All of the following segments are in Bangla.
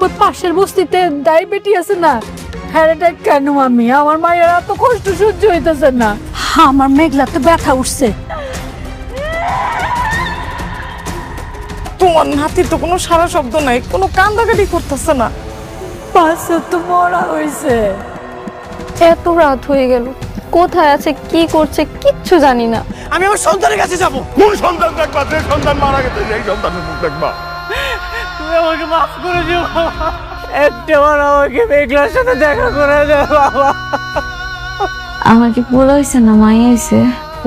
ওই পাশের বস্তিতে ডায়াবেটি আছে না, হ্যাঁ কেন আমি আমার মায়ের এত কষ্ট সহ্য হইতেছে না। আমার মেঘলাতে ব্যথা উঠছে। তোমার নাতির তো কোনো সারা শব্দ নাই, কোনো কান্দাকাটি করতেছে না। পাশে তো মরা হয়েছে। এত রাত হয়ে গেল, কোথায় আছে কি করছে কিচ্ছু জানি না। আমি আমার সন্তানের কাছে যাব। কোন সন্তান দেখবা? যে সন্তান মারা গেছে সেই সন্তানের মুখ দেখবা। তুমি আমাকে মাফ করে দিও বাবা, একটাবার আমাকে মেঘলার সাথে দেখা করে দাও বাবা। আমার কি পোলা হয়েছে না মাই হয়েছে?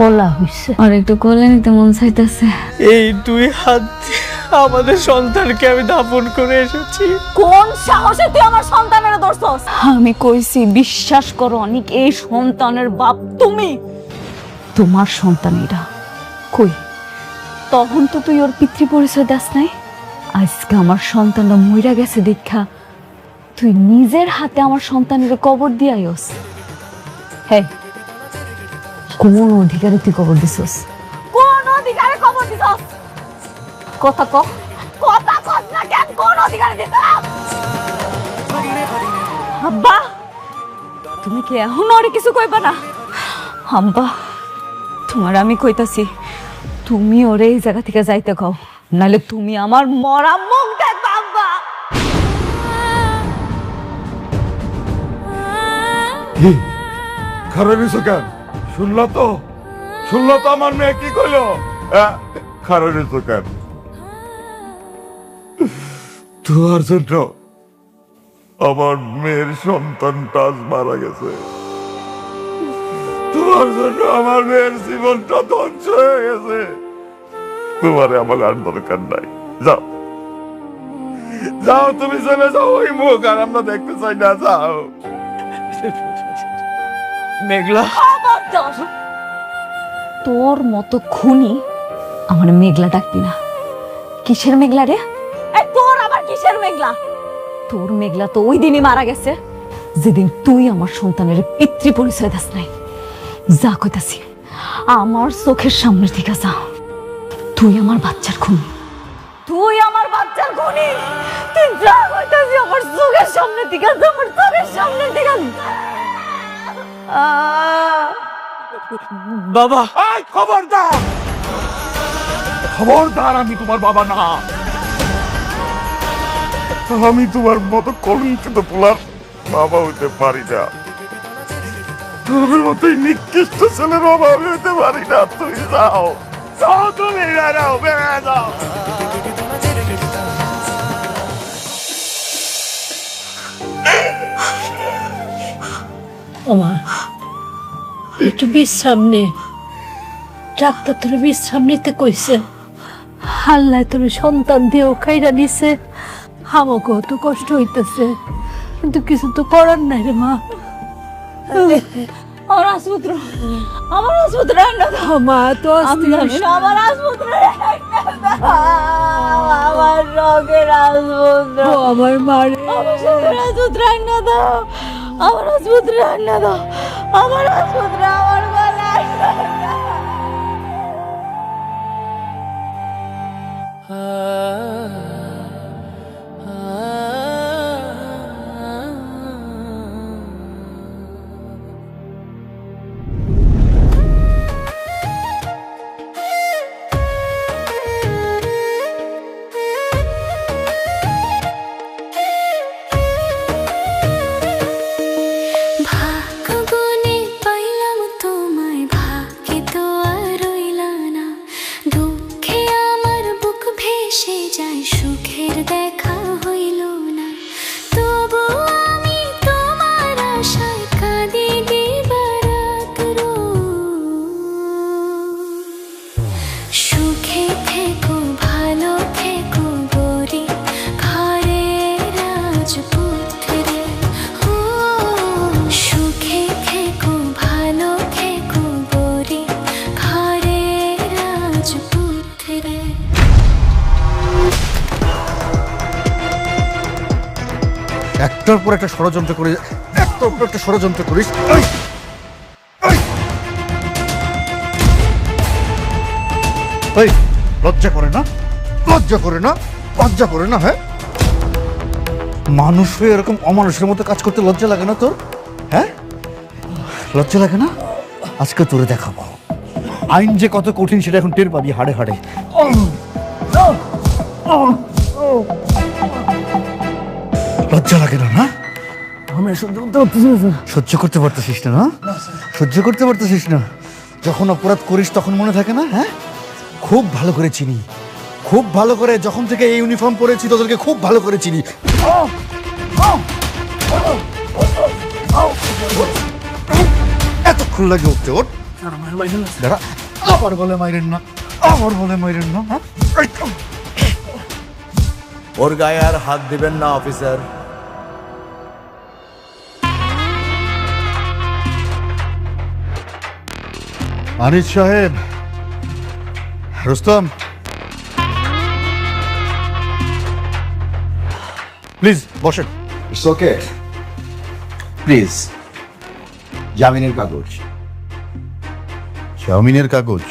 বলা হয়েছে। আর একটু কোলে নিতে মন চাইতেছে। এই দুই হাত দিয়ে আমাদের সন্তানকে আমি দাফন করে এসেছি। কোন সাহসে তুই আমার সন্তানের ধরছস? আমি কইছি বিশ্বাস করো অনেক, এই সন্তানের বাপ তুমি। তোমার সন্তান এরা কই? তখন তো তুই ওর পিতৃ পরিচয় দাস নাই। আজকে আমার সন্তানটা মইরা গেছে দেখা তুই নিজের হাতে আমার সন্তানের কবর দিয়ে আইস। হ্যাঁ, কোন অধিকারে তুই কবর দিছস? কোন অধিকারে কবর দিছস? কথা কও, কথা কস না কেন? কোন অধিকারে দিছস? আব্বা, তুমি কি এখন আর কিছু কইবা না? আব্বা, তোমার আমি কইতাছি, তুমি ওরে এই জায়গা থেকে যাইতে কও, নাহলে তুমি আমার মরা মুখ দেখবা। আব্বা, কি খারাপ হয়েছো কেন? শুনলো তো আমার মেয়ে কি কইলো? খারাপ হয়েছো কেন? তোমার জন্য আমার মেয়ের সন্তানটা আজ মারা গেছে। তোমার জন্য আমার মেয়ের জীবনটা ধ্বংস হয়ে গেছে। তোমারে আমার আর দরকার নাই। যাও যাও, তুমি চলে যাও। ওই মুখ আর আমরা দেখতে চাই না। যাও। মেঘলা, তোর মতো খুনি আমার মেঘলা ডাকবি না। কিসের মেঘলা রে? তোর আবার কিসের মেঘলা? তোর মেঘলা তো ওই দিনই মারা গেছে যেদিন তুই আমার সন্তানের পিতৃ পরিচয় দাস নাই। যা কইতাছি, আমার চোখের সামনে থেকে যা। তুই আমার বাচ্চার খুনি, তুই আমার বাচ্চার খুনি। তুই যা কইতাছি আমার চোখের সামনে থেকে যা, আমার চোখের সামনে থেকে যা। বাবা, এই খবরদার, খবরদার, আমি তোমার বাবা না। আমি তোমার মতো কলঙ্কিত পোলার বাবা হইতে পারি না। তোমার মতো নিকৃষ্ট ছেলের বাবা আমি হইতে পারি না। তুমি যাও, যাও, তুমি যাও, বেড়ে যাও। ওমা, একটু বিশ্রাম নে। ডাক্তার তোর বিশ্রাম নিতে কইছে। আল্লাহ তোর সন্তান দিয়েও খাইরা নিছে। আমাকেও তো কষ্ট হইতেছে, কিন্তু কিছু তো করার নাই রে মা। আমার আসপুত্র, আমার আসপুত্র আইনা দাও। মা তো অস্থির। আমার আসপুত্র, আমার রোগের আসপুত্র, আমার মারে, আমার সুখের আসপুত্র আইনা দাও। আমার আসপুত্র আইনা দাও। আমার আসপুত্র, আমার গলা আইনা দাও। ভাগ্যগুণে পাইলাম তোমায়, ভাগ্যে তো আর রইলা না। দুঃখে আমার বুক ভেসে যায়, সুখের দেখা হইল না। তবু আমি তোমার আশায় কাঁদি দিবারাত সুখে থেকো, ভালো থেকো গরি ঘরের রাজপুত্রে। ও সুখে থেকো, ভালো থেকো গরি ঘরের রাজপুত্রে। একটার পর একটা ষড়যন্ত্র করে, একটার পর একটা ষড়যন্ত্র করিস। এই লজ্জা করে না? লজ্জা করে না? লজ্জা করে না? হ্যাঁ, মানুষ হয়ে এরকম অমানুষের মতো কাজ করতে লজ্জা লাগে না তোর? হ্যাঁ, লজ্জা লাগে না? আজকে তোরে দেখাবো আইন যে কত কঠিন সেটা এখন টের পাবি হাড়ে হাড়ে। লজ্জা লাগে না? না সহ্য করতে পারতেছিস না? না সহ্য করতে পারতেছিস না? যখন অপরাধ করিস তখন মনে থাকে না? হ্যাঁ, খুব ভালো করে চিনি, খুব ভালো করে। যখন থেকে এই ইউনিফর্ম পরেছি তোদেরকে খুব ভালো করে চিনি। এতক্ষণ লাগে উঠতে? ওঠ, দাঁড়া। আবার বলে মাইরেন না, আবার বলে মাইরেন না। হ্যাঁ, ওর গায়ে আর হাত দিবেন না অফিসার। আনিস সাহেব, রুস্তম, প্লিজ বসেন। It's okay, please. জামিনের কাগজ। জামিনের কাগজ?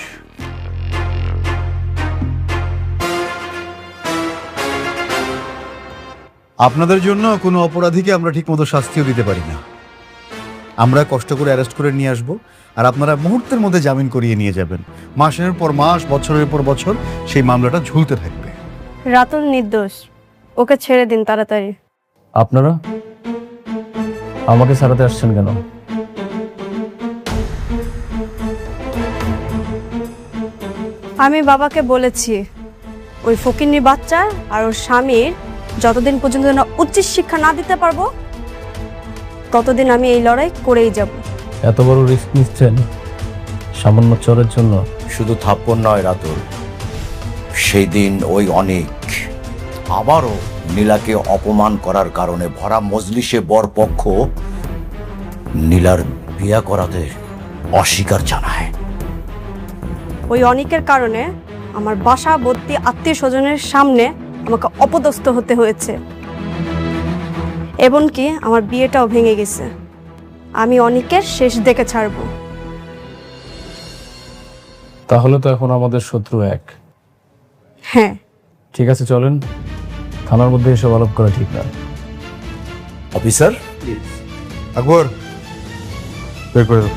আপনাদের জন্য কোনো অপরাধীকে আমরা ঠিকমতো শাস্তিও দিতে পারি না। আমরা কষ্ট করে অ্যারেস্ট করে নিয়ে আসব, আর আপনারা মুহূর্তের মধ্যে জামিন করিয়ে নিয়ে যাবেন। মাসের পর মাস, বছরের পর বছর সেই মামলাটা ঝুলতে থাকবে। রাতুল নির্দোষ, ওকে ছেড়ে দিন তাড়াতাড়ি। আপনারা আমাকে ছাড়াতে আসছেন কেন? আমি বাবাকে বলেছি ওই ফকিন্নি বাচ্চা আর ওর স্বামীর যতদিন পর্যন্ত না উচ্চ শিক্ষা না দিতে পারবো ততদিন আমি এই লড়াই করেই যাব। এত বড় রিস্ক নিচ্ছেন সামান্য চোরের জন্য? শুধু থাপ্পড় নয় রাতুল, সেই দিন ওই অনেক আবারও নীলাকে অপমান করার কারণে ভরা মজলিসে বরপক্ষ নীলার বিয়া করাতে অস্বীকার জানায়। ওই অনেকের কারণে আমার বাসা ভর্তি আত্মীয় স্বজনের সামনে আমাকে অপদস্থ হতে হয়েছে, এমনকি আমার বিয়েটাও ভেঙে গেছে। আমি অনেকের শেষ দেখে ছাড়বো। তাহলে তো এখন আমাদের শত্রু এক। হ্যাঁ, ঠিক আছে, চলেন। থানার মধ্যে এসব আলাপ করা ঠিক না। অফিসার, আকবর, বের করে দাও।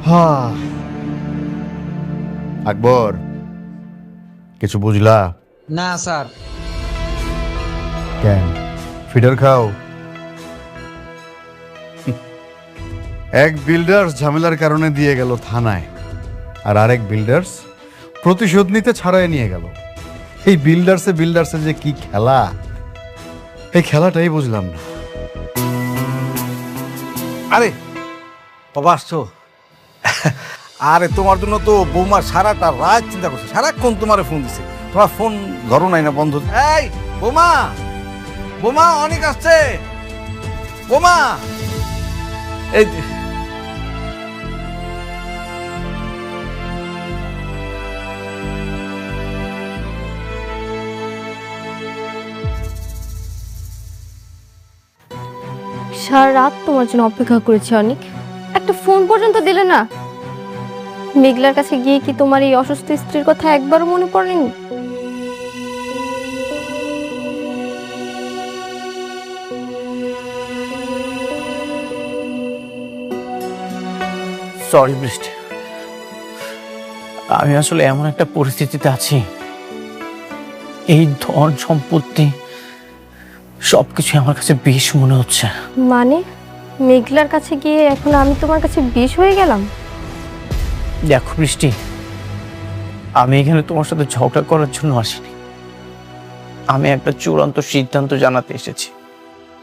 হ্যাঁ, আকবর, কিছু বুঝলা? না স্যার। কেন ফিডার খাও? এক বিল্ডার্স ঝামেলার কারণে দিয়ে গেল থানায়, আর আরেক বিল্ডার্স প্রতিশোধ নিতে ছাড়াই নিয়ে গেল। এই বিল্ডার্সে যে কি খেলা, এই খেলাটাই বুঝলাম না। আরে বাবা আসছো? আরে তোমার জন্য তো বৌমা সারাটা রাত চিন্তা করছে, সারাক্ষণ তোমার ফোন দিছে, তোমার ফোন ধরো নাই না, বন্ধ। এই বৌমা, বৌমা অনেক আসছে, বৌমা। এই সারা রাত তোমার জন্য অপেক্ষা করেছি, অনেক একটা ফোন পর্যন্ত দিলে না। মেঘলার কাছে গিয়ে কি তোমার এই অসুস্থ স্ত্রীর কথা একবারও মনে পড়েনি? সরি বৃষ্টি, আমি আসলে এমন একটা পরিস্থিতিতে আছি, এই ধন সম্পত্তি সবকিছু আমার কাছে বিষ মনে হচ্ছে। মানে মেঘলার কাছে গিয়ে এখন আমি তোমার কাছে বিষ হয়ে গেলাম? দেখো বৃষ্টি, আমি এখানে তোমার সাথে ঝগড়া করার জন্য আসিনি, আমি একটা চূড়ান্ত সিদ্ধান্ত জানাতে এসেছি।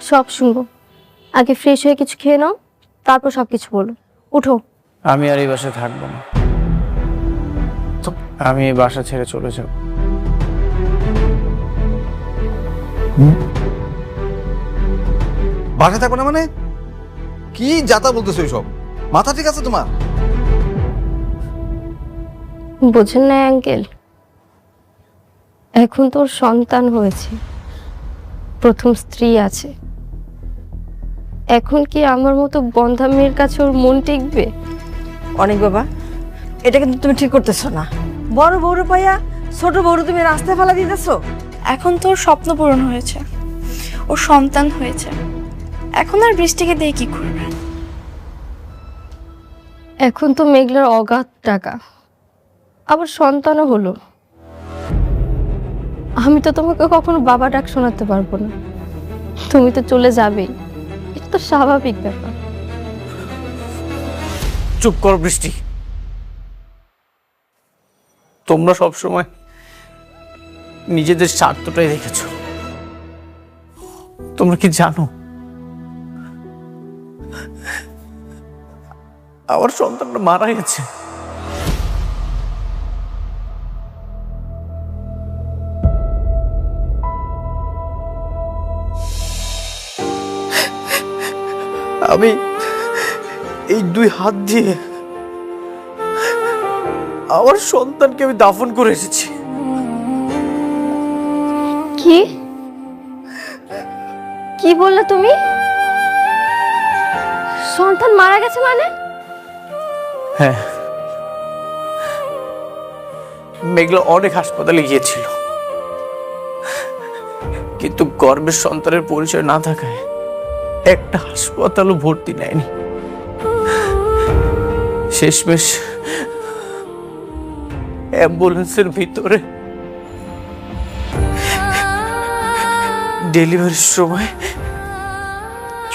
সব শুনবো, আগে ফ্রেশ হয়ে কিছু খেয়ে নাও, তারপর সবকিছু বলো। উঠো। আমি আর এই বাসায় থাকবো না, আমি এই বাসা ছেড়ে চলে যাব। বাসায় থাকো না মানে? কি যাতা বলতেছো এইসব? মাথা ঠিক আছে তোমার? বোঝেন না আঙ্কেল, এখন তোর সন্তান হয়েছে, প্রথম স্ত্রী আছে, এখন কি আমার মতো বন্ধা মেয়ের কাছে ওর মন টিকবে? অনেক বাবা, এটা কিন্তু তুমি ঠিক করতেছো না। বড় বউরে পাইয়া ছোট বউরে তুমি রাস্তায় ফেলা দিতেছো। এখন তো ওর স্বপ্ন পূরণ হয়েছে, ওর সন্তান হয়েছে, এখন আর বৃষ্টিকে দিয়ে কি করবে? এখন তো মেঘলার অগাধ টাকা, আবার সন্তানও হলো। আমি তো তোমাকে কখনো বাবা ডাক শোনাতে পারবো না, তুমি তো চলে যাবেই, এটা তো স্বাভাবিক ব্যাপার। চুপ করো বৃষ্টি। তোমরা সবসময় নিজেদের স্বার্থটাই দেখেছো। তোমরা কি জানো আমার সন্তানটা মারা গেছে? আমি এই 2 হাত দিয়ে আমার সন্তানকে আমি দাফন করে এসেছি। কি কি বললে তুমি? সন্তান মারা গেছে মানে? হ্যাঁ, মেঘলা অনেক হাসপাতালে গিয়েছিল, কিন্তু গর্ভের সন্তানের পরিচয় না থাকায় একটা হাসপাতালও ভর্তি নেয়নি। শেষমেশ অ্যাম্বুলেন্সের ভিতরে ডেলিভারির সময়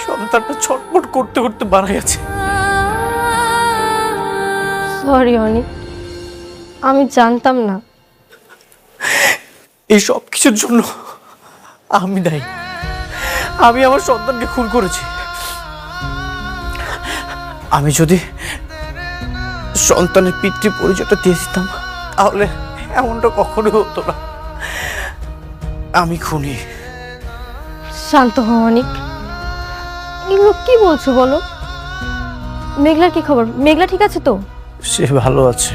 সন্তানটা ছটফট করতে করতে মারা গেছে। সরি অনিক, আমি জানতাম না। এই সব কিছুর জন্য আমি দায়ী। আমি আমার সন্তানকে খুন করেছি। আমি যদি সন্তানের পিতৃ পরিচয়টা দিয়ে দিতাম তাহলে এমনটা কখনো হতো না। আমি খুনি। শান্ত হও অনিক, এগুলো কি বলছো বলো? মেঘলার কি খবর? মেঘলা ঠিক আছে তো? সে ভালো আছে।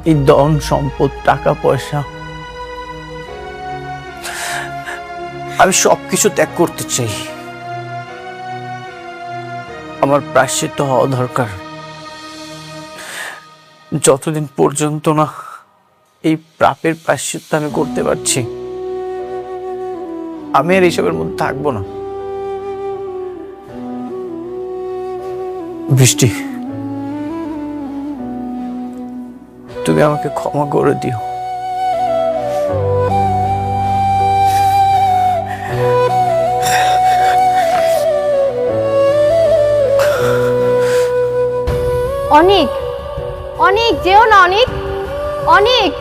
এই ধন সম্পদ টাকা পয়সা আমি সবকিছু ত্যাগ করতে চাই। আমার প্রায়শ্চিত্ত হওয়া দরকার। যতদিন পর্যন্ত না এই পাপের প্রায়শ্চিত্ত আমি করতে পারছি, আমি আর এইসবের মধ্যে থাকবো না। বৃষ্টি, তুমি আমাকে ক্ষমা করে দিও। অনিক, অনিক যেও না অনিক, অনিক।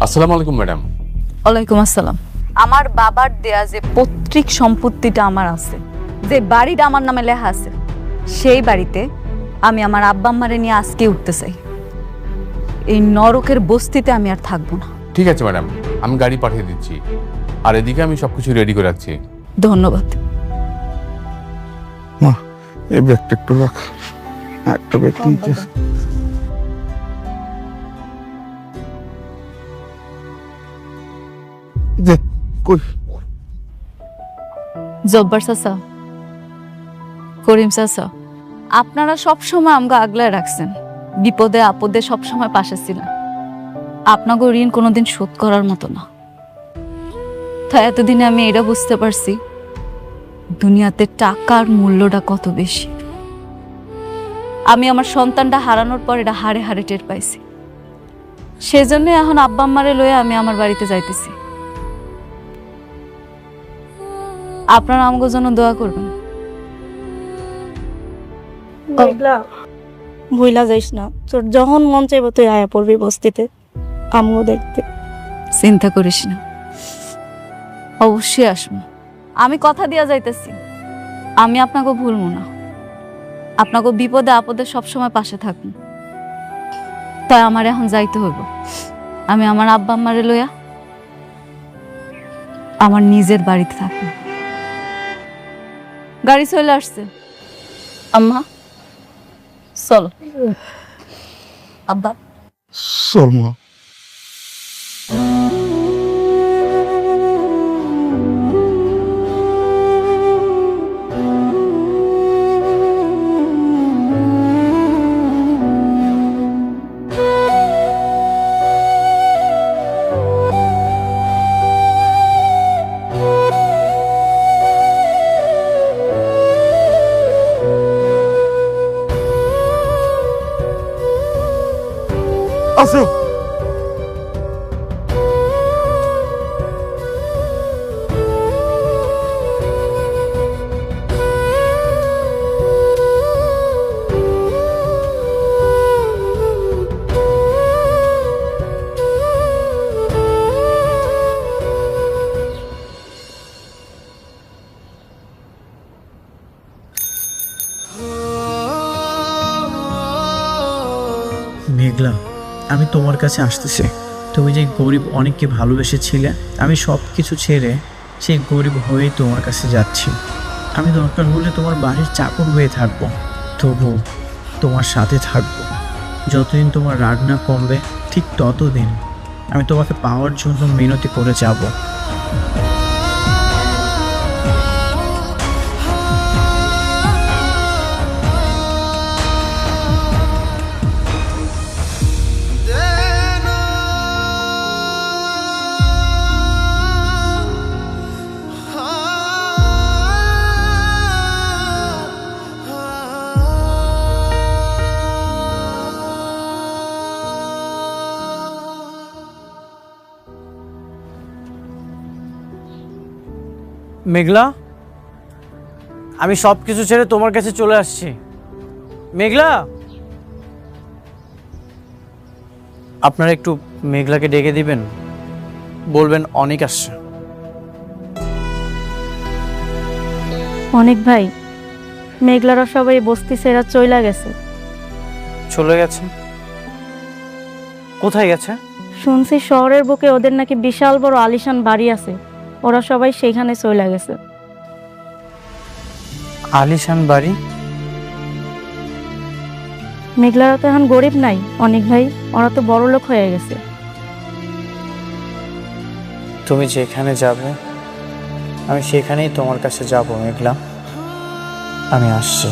আসসালামু আলাইকুম ম্যাডাম। ওয়ালাইকুম আসসালাম। আমার বাবার দেয়া যে পৈতৃক সম্পত্তিটা আমার আছে, যে বাড়িটা আমার নামে লেখা আছে, সেই বাড়িতে আমি আমার আব্বা আম্মারে নিয়ে আজকে উঠতে চাই। এই নরকের বস্তিতে আমি আর থাকবো না। ঠিক আছে ম্যাডাম, আমি গাড়ি পাঠিয়ে দিচ্ছি, আর এদিকে আমি সবকিছু রেডি করে রাখছি। ধন্যবাদ। মা, এই ব্যাগটা একটু রাখ। একটা ব্যাগ নিচে। দে, কই? জব্বার চাচা, করিম চাচা, আপনারা সবসময় আমাকে আগলায় রাখছেন, বিপদে আপদে সবসময় পাশে ছিলেন। আপনাকে ঋণ কোনোদিন শোধ করার মতো না। তাই এতদিনে আমি এটা বুঝতে পারছি দুনিয়াতে টাকার মূল্যটা কত বেশি। আমি আমার সন্তানটা হারানোর পর এটা হাড়ে হাড়ে টের পাইছি। সেজন্য এখন আব্বা আম্মারে লয়ে আমি আমার বাড়িতে যাইতেছি। আপনারা আমাকে জন্য দোয়া করবেন। ভুইলা যাইস না, তোর যখন মন চাইবো তুই আয়া পড়বি বস্তিতে আমিও দেখতে। চিন্তা করিস না, অবশ্যই আসবো। আমি কথা দিয়া যাইতেছি, আমি আপনাকে ভুলবো না, আপনাকে বিপদে আপদে সবসময় পাশে থাকবো। তাই আমার এখন যাইতে হইব। আমি আমার আব্বা আম্মারে লইয়া আমার নিজের বাড়িতে থাকবো। গাড়ি চলে আসছে, আম্মা চল। আব্বা চল মা। আসো। মেঘলা, আমি তোমার কাছে আসতেছি। তুমি যে গরিব অনেককে ভালোবেসেছিলে, আমি সব কিছু ছেড়ে সেই গরিব হয়েই তোমার কাছে যাচ্ছি। আমি দরকার হলে তোমার বাড়ির চাকর হয়ে থাকবো, তবু তোমার সাথে থাকবো। যতদিন তোমার রাগ না কমবে ঠিক ততদিন আমি তোমাকে পাওয়ার জন্য মিনতি করে যাব। মেঘলা, আমি সব কিছু ছেড়ে তোমার কাছে চলে আসছি। মেঘলা, আপনারা একটু মেঘলাকে ডেকে দিবেন, বলবেন অনেক আসছে। অনেক ভাই, মেঘলারা সবাই বস্তি ছেড়া চইলা গেছে। চলে গেছে? কোথায় গেছে? শুনছি শহরের বুকে ওদের নাকি বিশাল বড় আলিশান বাড়ি আছে, ওরা সবাই সেইখানে চইলা গেছে। আলিশান বাড়ি? মেঘলারা তো এখন গরিব নাই অনেক ভাই, ওরা তো বড় লোক হয়ে গেছে। তুমি যেখানে যাবে আমি সেখানেই তোমার কাছে যাব মেঘলা। আমি আসছি।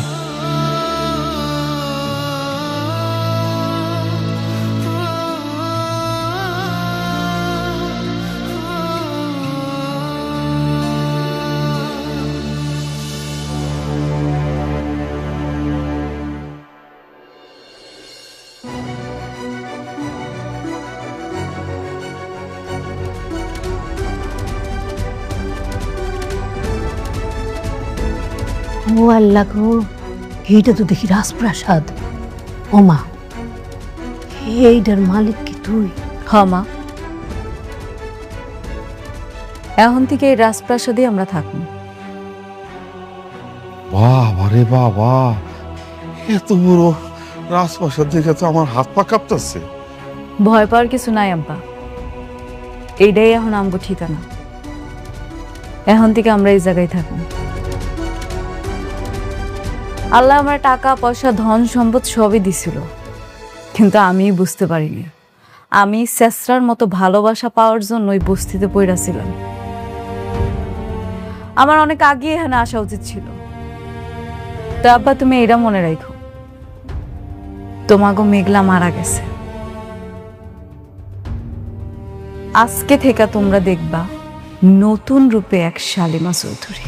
ও আল্লাহ গো, এইটা তো দেখি রাজপ্রাসাদ। ওমা, এইটার মালিক কি তুই? হ্যাঁ মা, এখন থেকে এই রাজপ্রাসাদে আমরা থাকবো। বাবা রে বাবা, এত বড় রাজপ্রাসাদ দেখে তো আমার হাত পা কাঁপতেছে। ভয় পাওয়ার কিছু নাই আব্বা, এইটাই এখন আমগো ঠিকানা। এখন থেকে আমরা এই জায়গায় থাকবো। আল্লাহ আমার টাকা পয়সা ধন সম্পদ সবই দিছিল, কিন্তু আমি বুঝতে পারিনি আমি শেষরার মতো ভালোবাসা পাওয়ার জন্য ওই বস্তিতে পইড়া ছিলাম। আমার অনেক আগে এখানে আসা উচিত ছিল। তো আব্বা, তুমি এটা মনে রাখো, তোমাগো মেঘলা মারা গেছে। আজকে থেকে তোমরা দেখবা নতুন রূপে এক শালিমা চৌধুরী।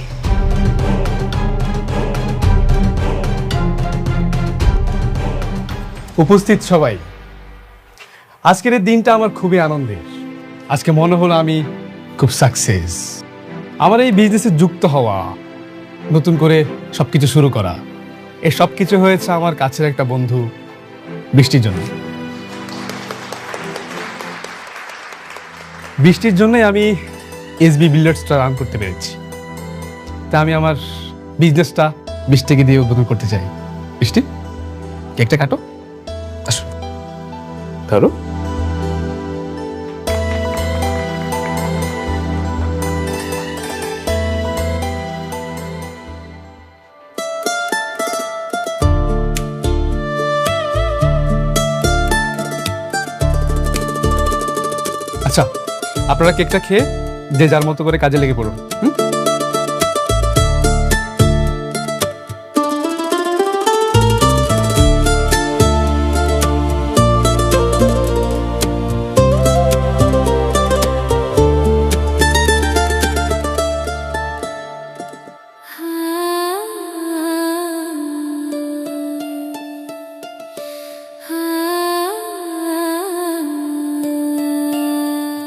উপস্থিত সবাই, আজকের এই দিনটা আমার খুবই আনন্দের। আজকে মনে হলো আমি খুব সাকসেস। আমার এই বিজনেসে যুক্ত হওয়া, নতুন করে সবকিছু শুরু করা, এসব কিছু হয়েছে আমার কাছের একটা বন্ধু বৃষ্টির জন্য। বৃষ্টির জন্যই আমি এসবি বিল্ডার্সটা রান করতে পেরেছি। তা আমি আমার বিজনেসটা বৃষ্টিকে দিয়ে উদ্বোধন করতে চাই। বৃষ্টি, কেকটা কাটো, আসো ধরো। আচ্ছা, আপনারা কেকটা খেয়ে যে যার মতো করে কাজে লেগে পড়ুন।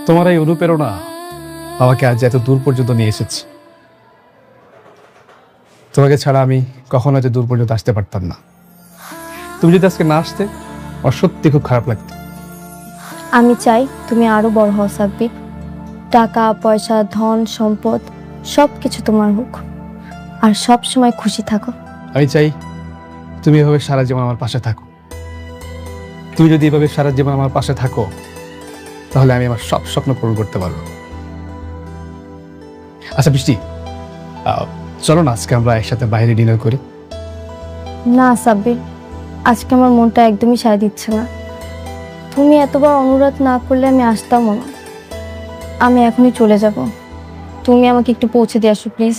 তোমার এই অনুপ্রেরণা আমাকে আজ এত দূর পর্যন্ত নিয়ে এসেছে। তোমাকে ছাড়া আমি কখনো এত দূর পর্যন্ত আসতে পারতাম না। তুমি যদি আজকে না আসতে, আমার সত্যি খুব খারাপ লাগতো। আমি চাই তুমি আরো বড় হও সাব্বির। টাকা পয়সা ধন সম্পদ সব কিছু তোমার হোক, আর সব সময় খুশি থাকো। আমি চাই তুমি এভাবে সারা জীবন আমার পাশে থাকো। তুমি যদি এভাবে সারা জীবন আমার পাশে থাকো, তাহলে আমি আমার সব স্বপ্ন পূরণ করতে পারবো। আচ্ছা বৃষ্টি, চলো না আজকে আমরা একসাথে বাইরে ডিনার করি। না সাব্বির, আজকে আমার মনটা একদমই সাড়া দিচ্ছে না। তুমি এতবার অনুরোধ না করলে আমি আসতামও না। আমি এখনই চলে যাব। তুমি আমাকে একটু পৌঁছে দিয়ে আসো প্লিজ।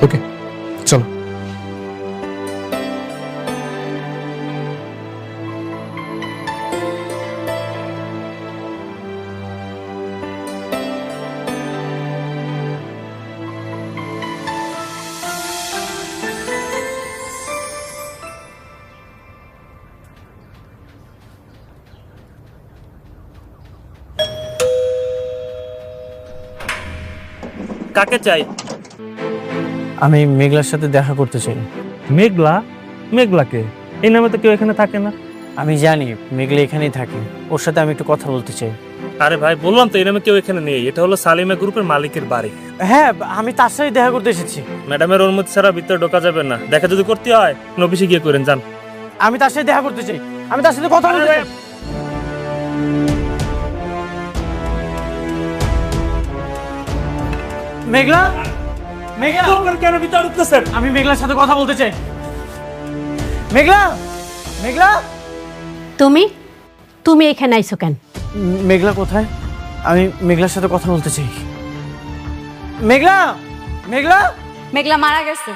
ওকে, চলো। কাকে চাই? আমি মেঘলার সাথে দেখা করতে চাই। মেঘলা? মেঘলাকে? এই নামে তো কেউ এখানে থাকে না। আমি জানি মেঘলা এখানেই থাকে, ওর সাথে আমি একটু কথা বলতে চাই। আরে ভাই, বললাম তো এই নামে কেউ এখানে নেই। এটা হলো সালিমা গ্রুপের মালিকের বাড়ি। হ্যাঁ, আমি তার সাথে দেখা করতে এসেছি। ম্যাডামের অনুমতি ছাড়া ভিতরে ঢোকা যাবে না। দেখা যদি করতে হয় অফিসে গিয়ে করেন, যান। আমি তার সাথে দেখা করতে চাই, আমি তার সাথে কথা বলতে চাই। মেঘলা, মেঘলা কেন ভিতরে ঢুকতেছেন? আমি মেঘলার সাথে কথা বলতে চাই। মেঘলা, মেঘলা, তুমি তুমি এখানে আইছো কেন? মেঘলা কোথায়? আমি মেঘলার সাথে কথা বলতে চাই। মেঘলা, মেঘলা, মেঘলা মারা গেছে।